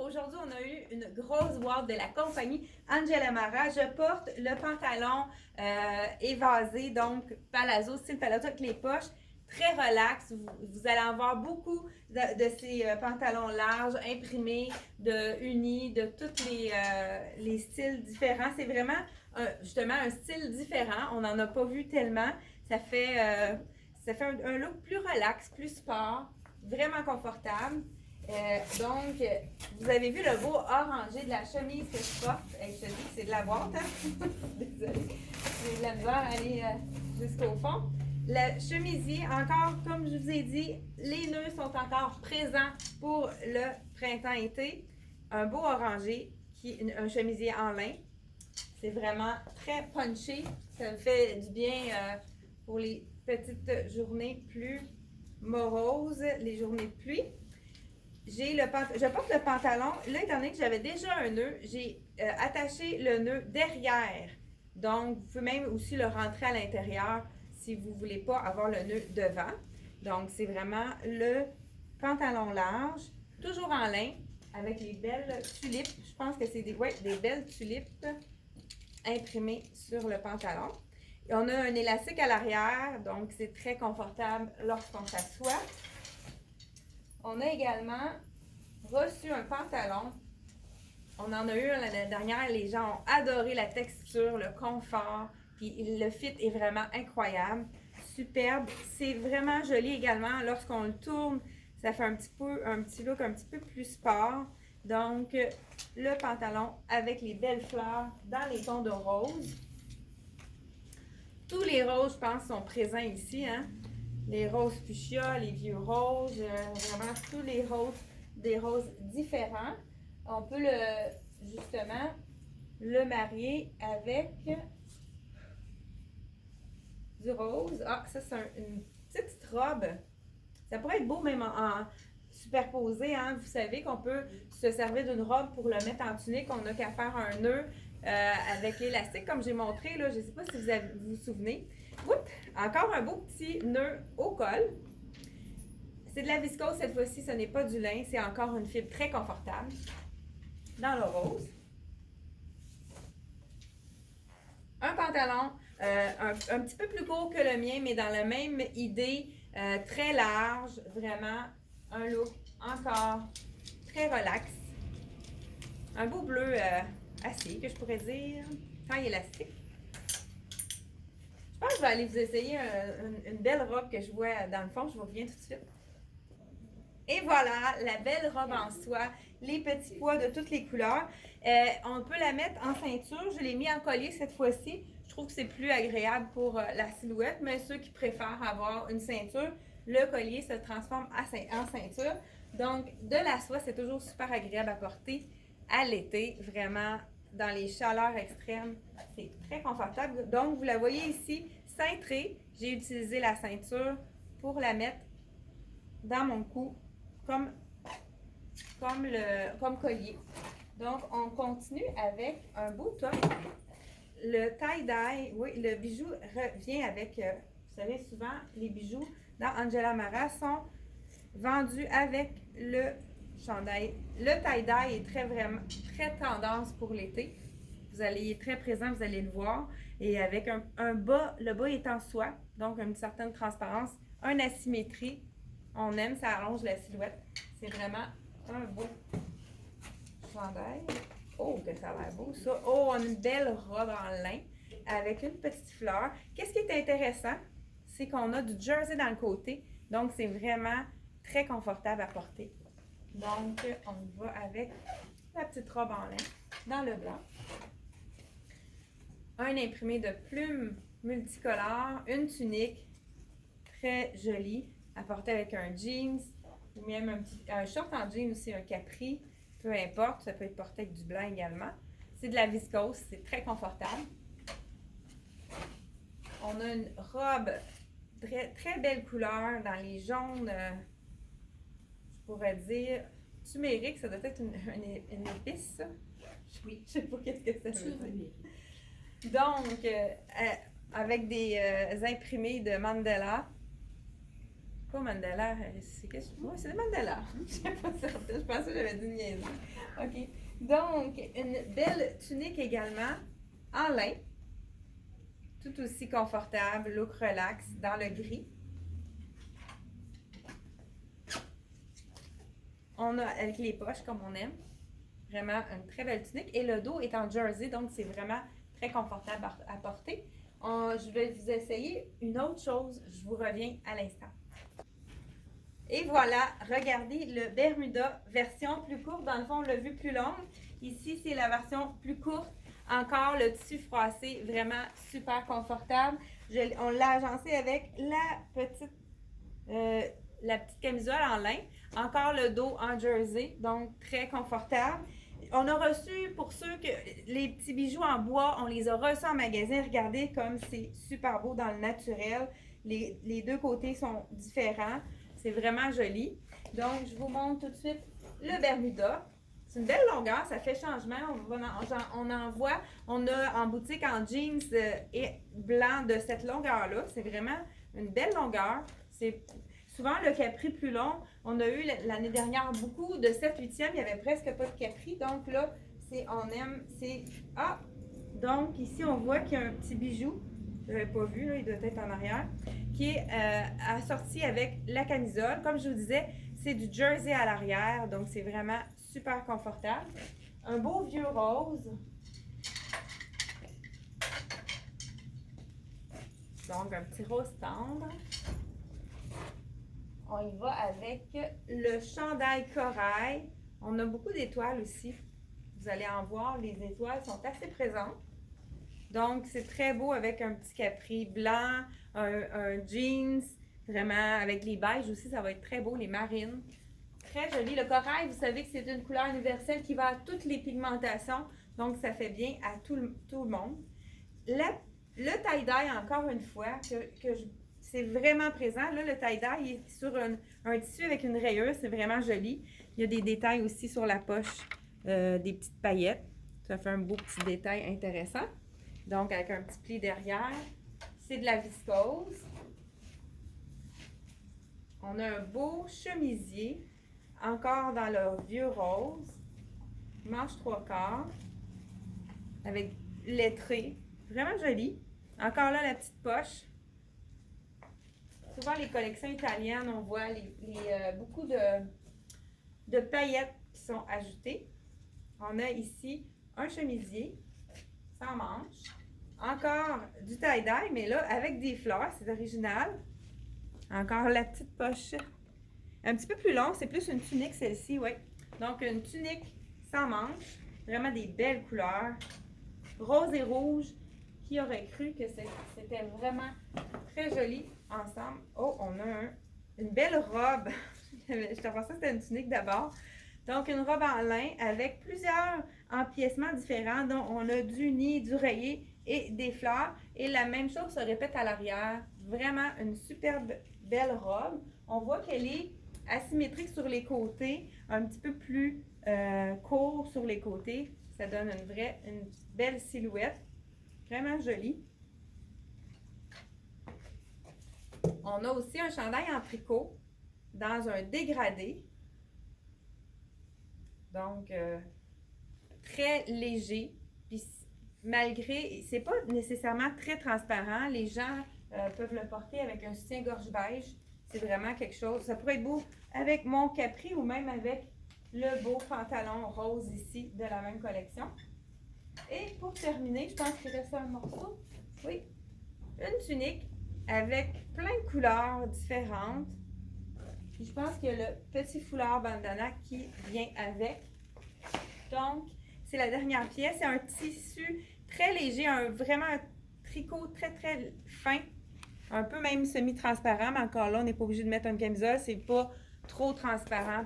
aujourd'hui, on a eu une grosse boîte de la compagnie Angela Mara. Je porte le pantalon évasé, donc palazzo, style palazzo avec les poches. Très relax. Vous allez avoir beaucoup de ces pantalons larges, imprimés, unis, de tous les styles différents. C'est vraiment justement un style différent. On n'en a pas vu tellement. Ça fait un look plus relax, plus sport, vraiment confortable. Donc, vous avez vu le beau orangé de la chemise que je porte. Je te dis que c'est de la boîte, hein? Désolée. J'ai de la misère à aller jusqu'au fond. Le chemisier, encore, comme je vous ai dit, les nœuds sont encore présents pour le printemps-été. Un beau orangé, un chemisier en lin. C'est vraiment très punché. Ça me fait du bien pour les petites journées plus moroses, les journées de pluie. Je porte le pantalon. Là, étant donné que j'avais déjà un nœud, j'ai attaché le nœud derrière. Donc, vous pouvez même aussi le rentrer à l'intérieur si vous ne voulez pas avoir le nœud devant. Donc, c'est vraiment le pantalon large, toujours en lin, avec les belles tulipes. Je pense que c'est des belles tulipes imprimées sur le pantalon. Et on a un élastique à l'arrière, donc c'est très confortable lorsqu'on s'assoit. On a également reçu un pantalon. On en a eu l'année dernière. Les gens ont adoré la texture, le confort. Puis le fit est vraiment incroyable. Superbe. C'est vraiment joli également. Lorsqu'on le tourne, ça fait un petit look un petit peu plus sport. Donc, le pantalon avec les belles fleurs dans les tons de rose. Tous les roses, je pense, sont présents ici, hein? Les roses fuchsia, les vieux roses, vraiment tous les roses, des roses différents. On peut justement le marier avec du rose. Ah, ça c'est une petite robe. Ça pourrait être beau même en superposé, hein? Vous savez qu'on peut se servir d'une robe pour le mettre en tunique. On n'a qu'à faire un nœud avec l'élastique comme j'ai montré, là. Je ne sais pas si vous vous souvenez. Oups! Encore un beau petit nœud au col. C'est de la viscose cette fois-ci, ce n'est pas du lin, c'est encore une fibre très confortable. Dans le rose. Un pantalon un petit peu plus court que le mien, mais dans la même idée, très large, vraiment un look encore très relax. Un beau bleu acier, que je pourrais dire, taille élastique. Je pense que je vais aller vous essayer une belle robe que je vois dans le fond. Je vous reviens tout de suite. Et voilà, la belle robe en soie, les petits pois de toutes les couleurs. On peut la mettre en ceinture. Je l'ai mis en collier cette fois-ci. Je trouve que c'est plus agréable pour la silhouette, mais ceux qui préfèrent avoir une ceinture, le collier se transforme en ceinture. Donc, de la soie, c'est toujours super agréable à porter à l'été, vraiment dans les chaleurs extrêmes. C'est très confortable. Donc, vous la voyez ici, cintrée. J'ai utilisé la ceinture pour la mettre dans mon cou comme collier. Donc, on continue avec un beau top. Le tie-dye, oui, le bijou revient avec, vous savez, souvent, les bijoux dans Angela Mara sont vendus avec le chandail. Le tie-dye est très tendance pour l'été. Il est très présent, vous allez le voir. Et avec un bas, le bas est en soie, donc une certaine transparence, une asymétrie. On aime, ça allonge la silhouette. C'est vraiment un beau chandail. Oh, que ça a l'air beau, ça. Oh, on a une belle robe en lin avec une petite fleur. Qu'est-ce qui est intéressant? C'est qu'on a du jersey dans le côté. Donc, c'est vraiment très confortable à porter. Donc, on va avec la petite robe en lin dans le blanc. Un imprimé de plumes multicolores, une tunique très jolie à porter avec un jeans ou même un short en jeans aussi, un capri, peu importe, ça peut être porté avec du blanc également. C'est de la viscose, c'est très confortable. On a une robe très, très belle couleur dans les jaunes, je pourrais dire turmeric, ça doit être une épice, ça. Oui, je sais pas qu'est-ce que ça veut dire. Donc, avec des imprimés de mandala. Pas mandala, c'est qu'est-ce que c'est? Oui, c'est le mandala. Je sais pas certaine, je pensais que j'avais dit une niaiserie. OK. Donc, une belle tunique également en lin. Tout aussi confortable, look relax, dans le gris. On a avec les poches comme on aime. Vraiment une très belle tunique. Et le dos est en jersey, donc c'est vraiment très confortable à porter. Je vais vous essayer une autre chose. Je vous reviens à l'instant. Et voilà, regardez le Bermuda version plus courte. Dans le fond, on l'a vu plus longue. Ici, c'est la version plus courte. Encore le tissu froissé, vraiment super confortable. On l'a agencé avec la petite camisole en lin. Encore le dos en jersey, donc très confortable. On a reçu, pour ceux que les petits bijoux en bois, on les a reçus en magasin. Regardez comme c'est super beau dans le naturel. Les deux côtés sont différents. C'est vraiment joli. Donc, je vous montre tout de suite le Bermuda. C'est une belle longueur, ça fait changement. On en voit. On a en boutique en jeans et blanc de cette longueur-là. C'est vraiment une belle longueur. C'est souvent le capri plus long. On a eu l'année dernière beaucoup de 7/8e. Il n'y avait presque pas de capri. Donc là, donc ici, on voit qu'il y a un petit bijou. Je ne l'avais pas vu, là, il doit être en arrière, qui est assorti avec la camisole. Comme je vous disais, c'est du jersey à l'arrière, donc c'est vraiment super confortable. Un beau vieux rose. Donc, un petit rose tendre. On y va avec le chandail corail. On a beaucoup d'étoiles aussi. Vous allez en voir, les étoiles sont assez présentes. Donc, c'est très beau avec un petit capri blanc, un jeans, vraiment avec les beiges aussi, ça va être très beau, les marines. Très joli. Le corail, vous savez que c'est une couleur universelle qui va à toutes les pigmentations, donc ça fait bien à tout le monde. Le tie-dye, encore une fois, c'est vraiment présent. Là, le tie-dye est sur un tissu avec une rayeuse, c'est vraiment joli. Il y a des détails aussi sur la poche, des petites paillettes. Ça fait un beau petit détail intéressant. Donc, avec un petit pli derrière. C'est de la viscose. On a un beau chemisier, encore dans le vieux rose. Manche 3/4, avec lettré. Vraiment joli. Encore là, la petite poche. Souvent, les collections italiennes, on voit beaucoup de paillettes qui sont ajoutées. On a ici un chemisier sans manche. Encore du tie-dye, mais là, avec des fleurs, c'est original. Encore la petite poche. Un petit peu plus longue, c'est plus une tunique, celle-ci, oui. Donc, une tunique sans manche. Vraiment des belles couleurs. Rose et rouge. Qui aurait cru que c'était vraiment très joli ensemble? Oh, on a une belle robe. Je te pensais que c'était une tunique d'abord. Donc, une robe en lin avec plusieurs empiècements différents, dont on a du nid, du rayé et des fleurs. Et la même chose se répète à l'arrière. Vraiment une superbe belle robe. On voit qu'elle est asymétrique sur les côtés, un petit peu plus court sur les côtés. Ça donne une belle silhouette. Vraiment jolie. On a aussi un chandail en tricot dans un dégradé. Donc, très léger. Puis, malgré, c'est pas nécessairement très transparent. Les gens peuvent le porter avec un soutien-gorge beige. C'est vraiment quelque chose. Ça pourrait être beau avec mon capri ou même avec le beau pantalon rose ici de la même collection. Et pour terminer, je pense qu'il reste un morceau. Oui, une tunique avec plein de couleurs différentes. Puis je pense qu'il y a le petit foulard bandana qui vient avec. Donc, c'est la dernière pièce. C'est un tissu très léger, vraiment un tricot très, très fin. Un peu même semi-transparent, mais encore là, on n'est pas obligé de mettre une camisole. C'est pas trop transparent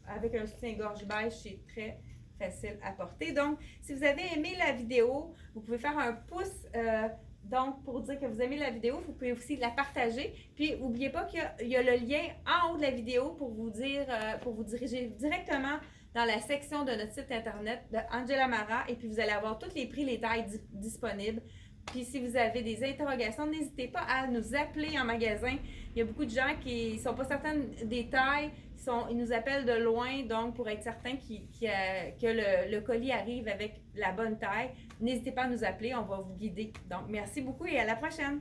avec un soutien-gorge beige, c'est très facile à porter. Donc, si vous avez aimé la vidéo, vous pouvez faire un pouce donc pour dire que vous aimez la vidéo. Vous pouvez aussi la partager. Puis, n'oubliez pas qu'il y a le lien en haut de la vidéo pour vous diriger directement dans la section de notre site internet de Angela Mara. Et puis, vous allez avoir tous les prix, les tailles disponibles Puis si vous avez des interrogations, n'hésitez pas à nous appeler en magasin. Il y a beaucoup de gens qui ne sont pas certains des tailles, ils nous appellent de loin, donc pour être certain que le colis arrive avec la bonne taille, n'hésitez pas à nous appeler, on va vous guider. Donc merci beaucoup et à la prochaine!